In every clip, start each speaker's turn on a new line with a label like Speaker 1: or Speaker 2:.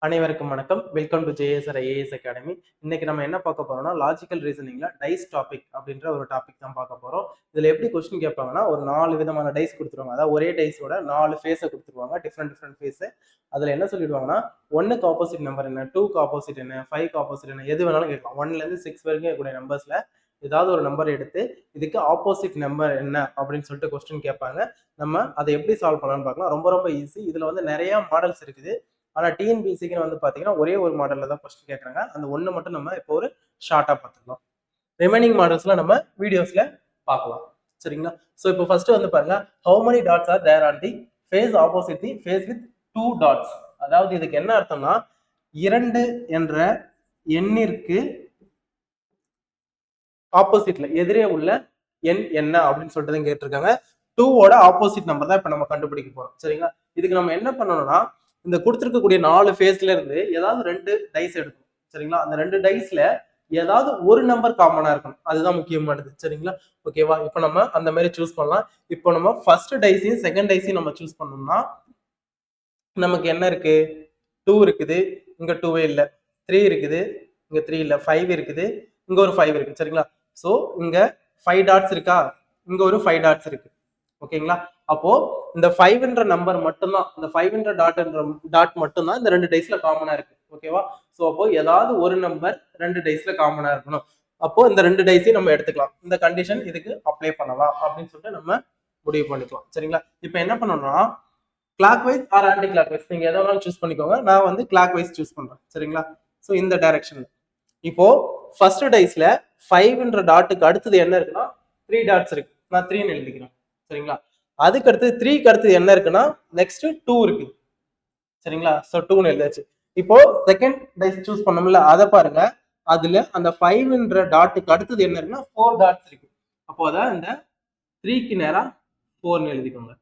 Speaker 1: அனைவருக்கும் வணக்கம். Welcome to JSR IAS academy. இன்னைக்கு நம்ம என்ன பார்க்க போறோம்னா லாஜிக்கல் ரீசனிங்ல டைஸ் டாபிக் அப்படின்ற ஒரு டாபிக் தான் பார்க்க போறோம். இதுல எப்படி கொஸ்டின் கேட்பாங்கன்னா ஒரு 4 விதமான டைஸ் கொடுத்துருவாங்க. அதாவது ஒரே டைஸோட 4 ஃபேஸை கொடுத்துருவாங்க, டிஃப்ரெண்ட் ஃபேஸ். அதுல என்ன சொல்லிடுவாங்கன்னா 1க்கு ஆப்போசிட் நம்பர் என்ன, 2க்கு ஆப்போசிட் என்ன, 5க்கு ஆப்போசிட் என்ன, எது வேணாலும் கேட்கலாம். 1ல இருந்து 6 வரைக்கும் இருக்கக்கூடிய நம்பர்ஸ்ல ஏதாவது ஒரு நம்பர் எடுத்து இதுக்கு ஆப்போசிட் நம்பர் என்ன அப்படின்னு சொல்லிட்டு கொஸ்டின் கேட்பாங்க. நம்ம அதை எப்படி சால்வ் பண்ணலாம்னு பார்க்கலாம். ரொம்ப ஈஸி. இதுல வந்து நிறைய மாடல்ஸ் இருக்குது. ஆனா டிஎன்பிசிக்கு வந்து பாத்தீங்கன்னா ஒரே ஒரு மாடல்ல தான் கொஸ்டின் கேட்கறாங்க. அந்த ஒண்ணு மட்டும் நம்ம இப்போ ஒரு ஷார்ட்டா பார்த்துக்கலாம். ரிமைனிங் மாடல்ஸ்ல நம்ம வீடியோஸ்ல பார்க்கலாம். சரிங்களா? சோ இப்போ ஃபர்ஸ்ட் வந்து பாருங்க, how many dots are there on the face opposite the face with 2 dots. அதாவது இதுக்கு என்ன அர்த்தம்னா 2 என்ற எண்ணிற்கு ஆப்போசிட்ல எதிரே உள்ள எண் என்ன அப்படின்னு சொல்லிட்டு கேட்டிருக்காங்க. 2 ஓட ஆப்போசிட் நம்பர் தான் இப்ப நம்ம கண்டுபிடிக்க போறோம். சரிங்களா? இதுக்கு நம்ம என்ன பண்ணணும்னா இந்த கொடுத்துருக்கக்கூடிய 4 ஃபேஸ்ல இருந்து ஏதாவது 2 டைஸ் எடுக்கணும். சரிங்களா? அந்த 2 டைஸ்ல ஏதாவது ஒரு நம்பர் காமனா இருக்கணும். அதுதான் முக்கியமானது. சரிங்களா? ஓகேவா? இப்போ நம்ம அந்த மாதிரி சூஸ் பண்ணலாம். இப்போ நம்ம ஃபர்ஸ்ட் டைஸையும் செகண்ட் டைஸையும் நம்ம சூஸ் பண்ணோம்னா நமக்கு என்ன இருக்கு? 2 இருக்குது, இங்க 2 இல்ல. 3 இருக்குது, இங்க 3 இல்ல. 5 இருக்குது, இங்க ஒரு 5 இருக்கு. சரிங்களா? சோ இங்க 5 டாட்ஸ் இருக்கா, இங்க ஒரு 5 டாட்ஸ் இருக்கு. ஓகேங்களா? அப்போ இந்த 5ன்ற நம்பர் மட்டும்தான், இந்த 5ன்ற டாட் மட்டும்தான் இந்த 2 டைஸ்ல காமனா இருக்கு. ஓகேவா? சோ அப்போ ஏதாவது ஒரு நம்பர் 2 டைஸ்ல காமனா இருக்கணும். அப்போ இந்த 2 டைஸையும் நம்ம எடுத்துக்கலாம். இந்த கண்டிஷன் இதுக்கு அப்ளை பண்ணலாம் அப்படின்னு சொல்லிட்டு நம்ம முடிவு பண்ணிக்கலாம். சரிங்களா? இப்போ என்ன பண்ணணும்னா clockwise or anticlockwise நீங்க எதை வேணாலும் சூஸ் பண்ணிக்கோங்க. நான் வந்து கிளாக் வைஸ் சூஸ் பண்றேன். சரிங்களா? சோ இந்த டைரக்ஷன்ல இப்போ ஃபர்ஸ்ட் டைஸ்ல 5ன்ற டாட்டுக்கு அடுத்தது என்ன இருக்குன்னா 3 டாட்ஸ் இருக்கு. நான் 3ன்னு எழுதிக்கிறேன். சரிங்களா? அதுக்கு அடுத்து 3க்கு அடுத்து என்ன இருக்குன்னா நெக்ஸ்ட் 2 இருக்கு. சரிங்களா? சோ 2ன்னு எழுதாச்சு. இப்போ செகண்ட் டைஸ் சூஸ் பண்ணோம்ல, அதை பாருங்க. அதுல அந்த 5ன்ற டாட்டுக்கு அடுத்தது என்ன இருக்குன்னா 4 டாட்ஸ் இருக்கு. அப்போ அதான் இந்த 3க்கு நேரா 4ன்னு எழுதிக்கோங்க.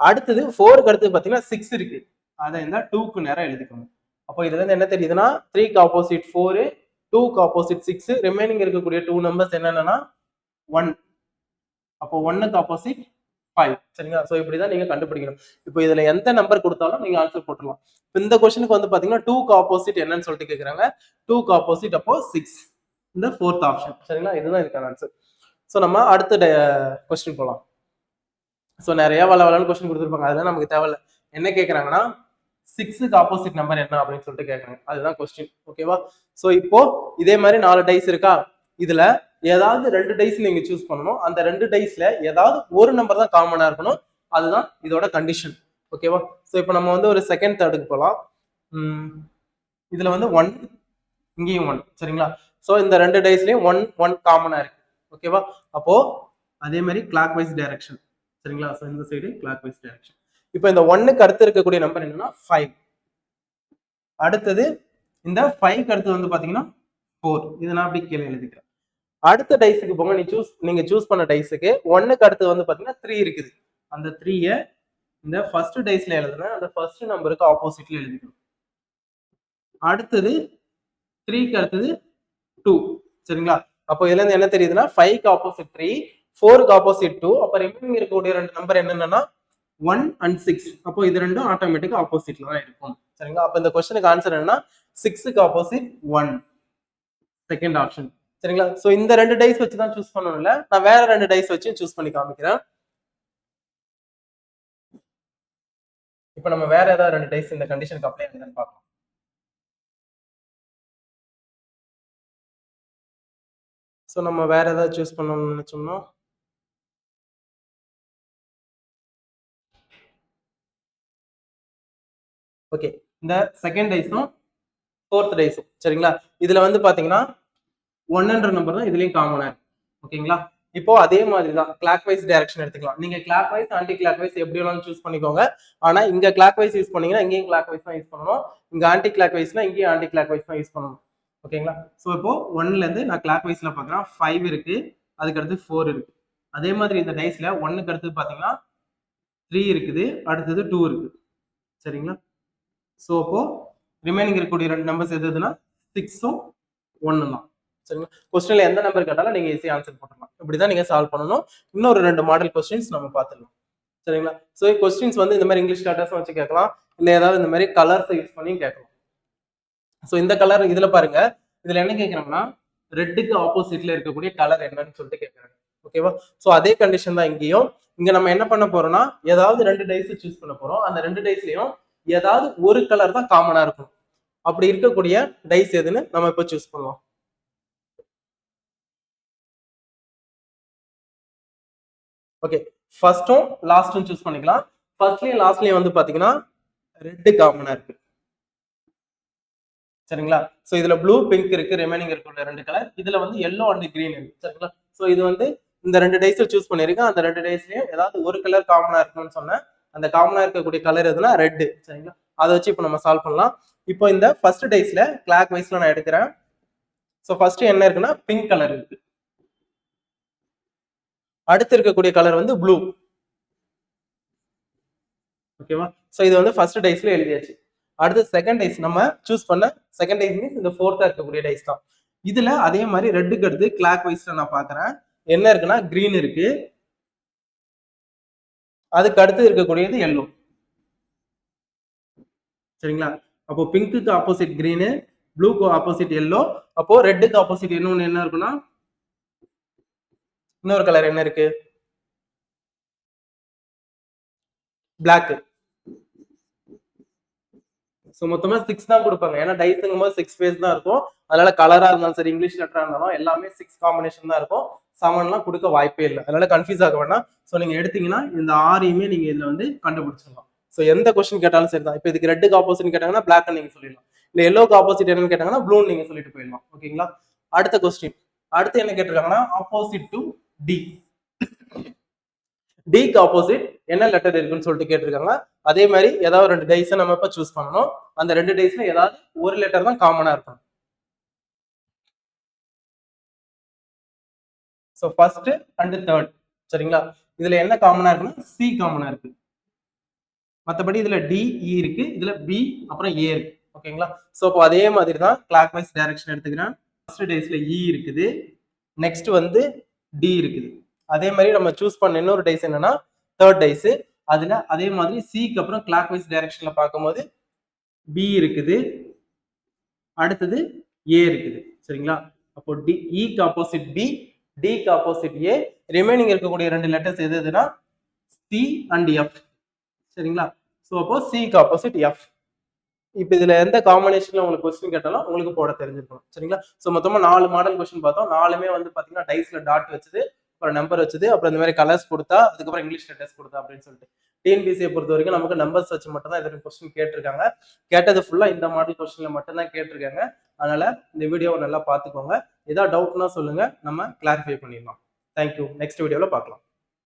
Speaker 1: அடுத்தது 4க்கு அடுத்து பாத்தீங்கன்னா 6 இருக்கு. அதை இந்த 2க்கு நேரா எழுதிக்கோங்க. அப்போ இதுல இருந்து என்ன தெரியுதுன்னா 3க்கு ஆப்போசிட் 4, 2க்கு ஆப்போசிட் 6, ரிமைனிங் இருக்கக்கூடிய 2 நம்பர்ஸ் என்னன்னா 1. அப்போ 1க்கு ஆப்போசிட் 5. சரிங்களா? சோ இப்படிதான் நீங்க கண்டுபிடிக்கணும். இப்போ இதுல எந்த நம்பர் கொடுத்தாலும் நீங்க ஆன்சர் போட்டுடலாம். இந்த क्वेश्चनக்கு வந்து பாத்தீங்கன்னா 2க்கு ஆப்போசிட் என்னன்னு சொல்லிட்டு கேக்குறாங்க. 2க்கு ஆப்போசிட் அப்போ 6. இந்த 4th ஆப்ஷன். சரிங்களா? இதுதான் இதுக்கான ஆன்சர். சோ நம்ம அடுத்த क्वेश्चन போலாம். சோ நிறைய வளவலன்னு क्वेश्चन கொடுத்திருப்பாங்க. அதெல்லாம் நமக்கு தேவையில்லை. என்ன கேக்குறாங்கன்னா 6க்கு ஆப்போசிட் நம்பர் என்ன அப்படின்னு சொல்லிட்டு கேக்குறாங்க. அதுதான் क्वेश्चन. ஓகேவா? சோ இப்போ இதே மாதிரி 4 டைஸ் இருக்கா? இதுல ஏதாவது 2 டைஸ் நீங்க சூஸ் பண்ணணும். அந்த 2 டைஸ்ல ஏதாவது ஒரு நம்பர் தான் காமனா இருக்கணும். அதுதான் இதோட கண்டிஷன். ஓகேவா? சோ இப்போ நம்ம வந்து ஒரு செகண்ட் தேர்டுக்கு போலாம். இதுல வந்து 1, இங்கேயும் 1. சரிங்களா? சோ இந்த 2 டைஸ்லயும் 1 காமனா இருக்கு. ஓகேவா? அப்போ அதே மாதிரி கிளாக் வைஸ் டைரக்ஷன். சரிங்களா? சோ இந்த சைடு கிளாக் வைஸ் டைரக்ஷன். இப்போ இந்த 1க்கு அடுத்து இருக்கக்கூடிய நம்பர் என்னன்னா 5. அடுத்தது இந்த 5க்கு அடுத்து வந்து பாத்தீங்கன்னா 4. இதை நான் அப்படி கீழே எழுதிக்கிறேன். அடுத்த டைஸுக்கு போங்க. நீங்க சூஸ் பண்ண டைஸுக்கு 1க்கு அடுத்து வந்து பாத்தீங்கன்னா 3 இருக்குது. அந்த 3ய இந்த ஃபர்ஸ்ட் டைஸ்ல எழுதுனா அந்த ஃபர்ஸ்ட் நம்பருக்கு ஆப்போசிட்ல எழுதிக்கணும். அடுத்தது 3க்கு அடுத்தது 2. சரிங்களா? அப்போ இதுல இருந்து என்ன தெரியுதுன்னா 5க்கு ஆப்போசிட் 3, 4க்கு ஆப்போசிட் 2. அப்ப ரிமைனிங் இருக்கக்கூடிய 2 நம்பர் என்னன்னா 1 and 6. அப்போ இது ரெண்டும் ஆட்டோமேட்டிக்கா ஆப்போசிட்ல தான் இருக்கும். சரிங்களா? அப்ப இந்த क्वेश्चनக்கு ஆன்சர் என்னன்னா 6க்கு ஆப்போசிட் 1. Second option. சரிங்களா? சோ இந்த 2 டைஸ் வச்சு தான் சூஸ் பண்ணணும் இல்ல, நான் வேற 2 டைஸ் வச்சு சூஸ் பண்ணி காமிக்கிறேன். இப்போ நம்ம வேற ஏதாவது 2 டைஸ் இந்த கண்டிஷனுக்கு அப்ளை பண்ணுன்னு பார்க்கலாம். சோ நம்ம வேற ஏதாவது சூஸ் பண்ணணும்னு நினைச்சோம்னா ஓகே, இந்த செகண்ட் டைஸும் 4th டைஸும். சரிங்களா? இதுல வந்து பாத்தீங்கன்னா 1ன்ற நம்பர் தான் இதுலயும் காமனா இருக்கு. ஓகேங்களா? இப்போ அதே மாதிரி தான் கிளாக் வைஸ் டைரக்ஷன் எடுத்துக்கலாம். நீங்க clockwise anticlockwise எப்படி வேணாலும் சூஸ் பண்ணிக்கோங்க. ஆனா இங்க கிளாக் வைஸ் யூஸ் பண்ணீங்கன்னா இங்கேயும் கிளாக் வைஸ் தான் யூஸ் பண்ணணும். இங்க ஆன்டி கிளாக் வைஸ்னா இங்கேயும் ஆன்டி கிளாக் வைஸ் தான் யூஸ் பண்ணணும். ஓகேங்களா? சோ இப்போ 1ல இருந்து நான் கிளாக் வைஸ்ல பாக்குறேன். 5 இருக்கு, அதுக்கு அடுத்து 4 இருக்கு. அதே மாதிரி இந்த டைஸ்ல 1க்கு அடுத்து பாத்தீங்கன்னா 3 இருக்குது, அடுத்தது 2 இருக்கு. சரிங்களா? சோ அப்போ ரிமைனிங் இருக்கக்கூடிய 2 நம்பர்ஸ் எதுனா 6ம் 1ம் தான். சரிங்களா? क्वेश्चनல எந்த நம்பர் கேட்டாலும் நீங்க ஈஸியா ஆன்சர் பண்ணலாம். இப்படிதான் நீங்க சால்வ் பண்ணணும். இன்னொரு 2 மாடல் क्वेश्चंस நம்ம பார்த்துடலாம். சரிங்களா? சோ क्वेश्चंस வந்து இந்த மாதிரி இங்கிலீஷ் லெட்டர்ஸ் வச்சு கேட்கலாம், இல்ல ஏதாவது இந்த மாதிரி கலர்ஸ் யூஸ் பண்ணி கேட்கலாம். ஸோ இந்த கலர் இதுல பாருங்க, இதுல என்ன கேட்கறாங்கன்னா ரெட்டுக்கு ஆப்போசிட்ல இருக்கக்கூடிய கலர் என்னன்னு சொல்லிட்டு கேட்கறாங்க. ஓகேவா? ஸோ அதே கண்டிஷன் தான் இங்கேயும். இங்க நம்ம என்ன பண்ண போறோம்னா ஏதாவது 2 டைஸ் சூஸ் பண்ண போறோம். அந்த 2 டைஸ்லயும் ஏதாவது ஒரு கலர் தான் காமனா இருக்கும். அப்படி இருக்கக்கூடிய டைஸ் எதுன்னு நம்ம இப்ப சூஸ் பண்ணுவோம். ஓகே, ஃபர்ஸ்டும் லாஸ்டும் சூஸ் பண்ணிக்கலாம். ஃபர்ஸ்ட்லயும் லாஸ்ட்லயும் வந்து பாத்தீங்கன்னா ரெட் காமனா இருக்கு. சரிங்களா? சோ இதுல ப்ளூ பிங்க் இருக்கு, ரிமைனிங் இருக்கிற 2 கலர். இதுல வந்து yellow அண்ட் green இருக்கு. சரிங்களா? சோ இது வந்து இந்த 2 டைஸ் சூஸ் பண்ணிருக்கேன். அந்த 2 டைஸ்லயும் ஏதாவது ஒரு கலர் காமனா இருக்கணும்னு சொன்னேன். அந்த காமனா இருக்கக்கூடிய கலர் எதுனா ரெட். சரிங்களா? அதை வச்சு இப்போ நம்ம சால்வ் பண்ணலாம். இப்போ இந்த ஃபர்ஸ்ட் டைஸ்ல கிளாக் வைஸ்ல நான் எடுக்கிறேன். சோ ஃபர்ஸ்ட் என்ன இருக்குன்னா பிங்க் கலர் இருக்கு. அடுத்து இருக்கக்கூடிய கலர் வந்து ப்ளூ. ஓகேவா? சோ இது வந்து ஃபர்ஸ்ட் டைஸ்ல எழுதியாச்சு. அடுத்து செகண்ட் டைஸ் நம்ம சூஸ் பண்ண செகண்ட் டைஸ் மீன்ஸ் இந்த ஃபோர்த்தா இருக்கக்கூடிய டைஸ் தான். இதுல அதே மாதிரி ரெட்டுக்கு அடுத்து கிளாக் வைஸ்ல நான் பாக்குறேன். என்ன இருக்குன்னா கிரீன் இருக்கு. அதுக்கு அடுத்து இருக்கக்கூடியது எல்லோ. சரிங்களா? அப்போ பிங்க்குக்கு ஆப்போசிட் கிரீனு, ப்ளூக்கு ஆப்போசிட் எல்லோ, அப்போ ரெட்டுக்கு ஆப்போசிட் இன்னொன்னு என்ன இருக்குன்னா இன்னொரு கலர் என்ன இருக்கு? பிளாக். ஸோ மொத்தமா 6 தான் கொடுப்பாங்க. ஏன்னா டைஸுங்கும் போது 6 பேஸ் தான் இருக்கும். அதனால கலரா இருந்தாலும் சரி, இங்கிலீஷ் லெட்டரா இருந்தாலும் எல்லாமே 6 காம்பினேஷன் தான் இருக்கும். 7லாம் கொடுக்க வாய்ப்பே இல்லை. அதனால கன்ஃபியூஸ் ஆக வேண்டாம். ஸோ நீங்க எடுத்தீங்கன்னா இந்த 6யுமே நீங்க இதுல வந்து கண்டுபிடிச்சிடலாம். ஸோ எந்த கொஸ்டின் கேட்டாலும் சரி தான். இப்போ இதுக்கு ரெட்டுக்கு ஆப்போசிட் கேட்டாங்கன்னா பிளாக் நீங்க சொல்லிடலாம். இல்ல எல்லோக்கு ஆப்போசிட் என்னன்னு கேட்டாங்கன்னா ப்ளூன்னு நீங்க சொல்லிட்டு போயிடலாம். ஓகேங்களா? அடுத்த கொஸ்டின். அடுத்து என்ன கேட்டிருக்காங்கன்னா ஆப்போசிட் டு டி. டிக்கு ஆப்போசிட் என்ன லெட்டர் இருக்குன்னு சொல்லிட்டு கேட்டிருக்காங்க. அதே மாதிரி ஏதாவது 2 டைஸை நம்ம இப்ப சூஸ் பண்ணணும். அந்த 2 டைஸ்ல ஏதாவது ஒரு லெட்டர் தான் காமனா இருக்கும். So first and third. சரிங்களா? இதுல என்ன காமனா இருக்குன்னா சி காமனா இருக்கு. மத்தபடி இதுல டி, இ இருக்கு. இதுல பி அப்புறம் ஏ இருக்கு. ஓகேங்களா? சோ இப்போ அதே மாதிரி தான் கிளாக் வைஸ் டைரக்ஷன் எடுத்துக்கிறேன். ஃபர்ஸ்ட் டைஸ்ல இ இருக்குது. நெக்ஸ்ட் வந்து டி இருக்குது. அதே மாதிரி நம்ம சூஸ் பண்ண இன்னொரு டைஸ் என்னன்னா தேர்ட் டைஸ். அதுல அதே மாதிரி சிக்கு அப்புறம் கிளாக் வைஸ் டைரக்ஷன்ல பார்க்கும்போது பி இருக்குது. அடுத்தது ஏ இருக்குது. சரிங்களா? அப்போ டி இக்கு ஆப்போசிட் பி, டிக்கு ஆப்போசிட் ஏ, ரிமைனிங் இருக்கக்கூடிய 2 லெட்டர்ஸ் எது எதுனா சி அண்ட் எஃப். சரிங்களா? சோ அப்போ சிக்கு ஆப்போசிட் எஃப். இப்போ இதுல எந்த காம்பினேஷன்ல உங்களுக்கு கொஸ்டின் கேட்டாலும் உங்களுக்கு போட தெரிஞ்சிருக்கணும். சரிங்களா? சோ மொத்தமா 4 மாடல் கொஸ்டின் பார்த்தோம். 4மே வந்து பாத்தீங்கன்னா டைஸ்ல டாட் வச்சது, அப்புறம் நம்பர் வச்சது, அப்புறம் இந்த மாதிரி கலர்ஸ் கொடுத்தா, அதுக்கப்புறம் இங்கிலீஷ் லெட்டர்ஸ் கொடுத்தா அப்படின்னு சொல்லிட்டு. டிஎன்பிசியை பொறுத்த வரைக்கும் நமக்கு நம்பர்ஸ் வச்சு மட்டும் தான் இதற்கு கொஸ்டின் கேட்டிருக்காங்க. கேட்டது ஃபுல்லா இந்த மாடல் கொஸ்டின்ல மட்டும் தான் கேட்டிருக்காங்க. அதனால இந்த வீடியோவை நல்லா பார்த்துக்கோங்க. ஏதாவது டவுட்னா சொல்லுங்க, நம்ம கிளாரிஃபை பண்ணிடலாம். தேங்க்யூ. நெக்ஸ்ட் வீடியோல பார்க்கலாம்.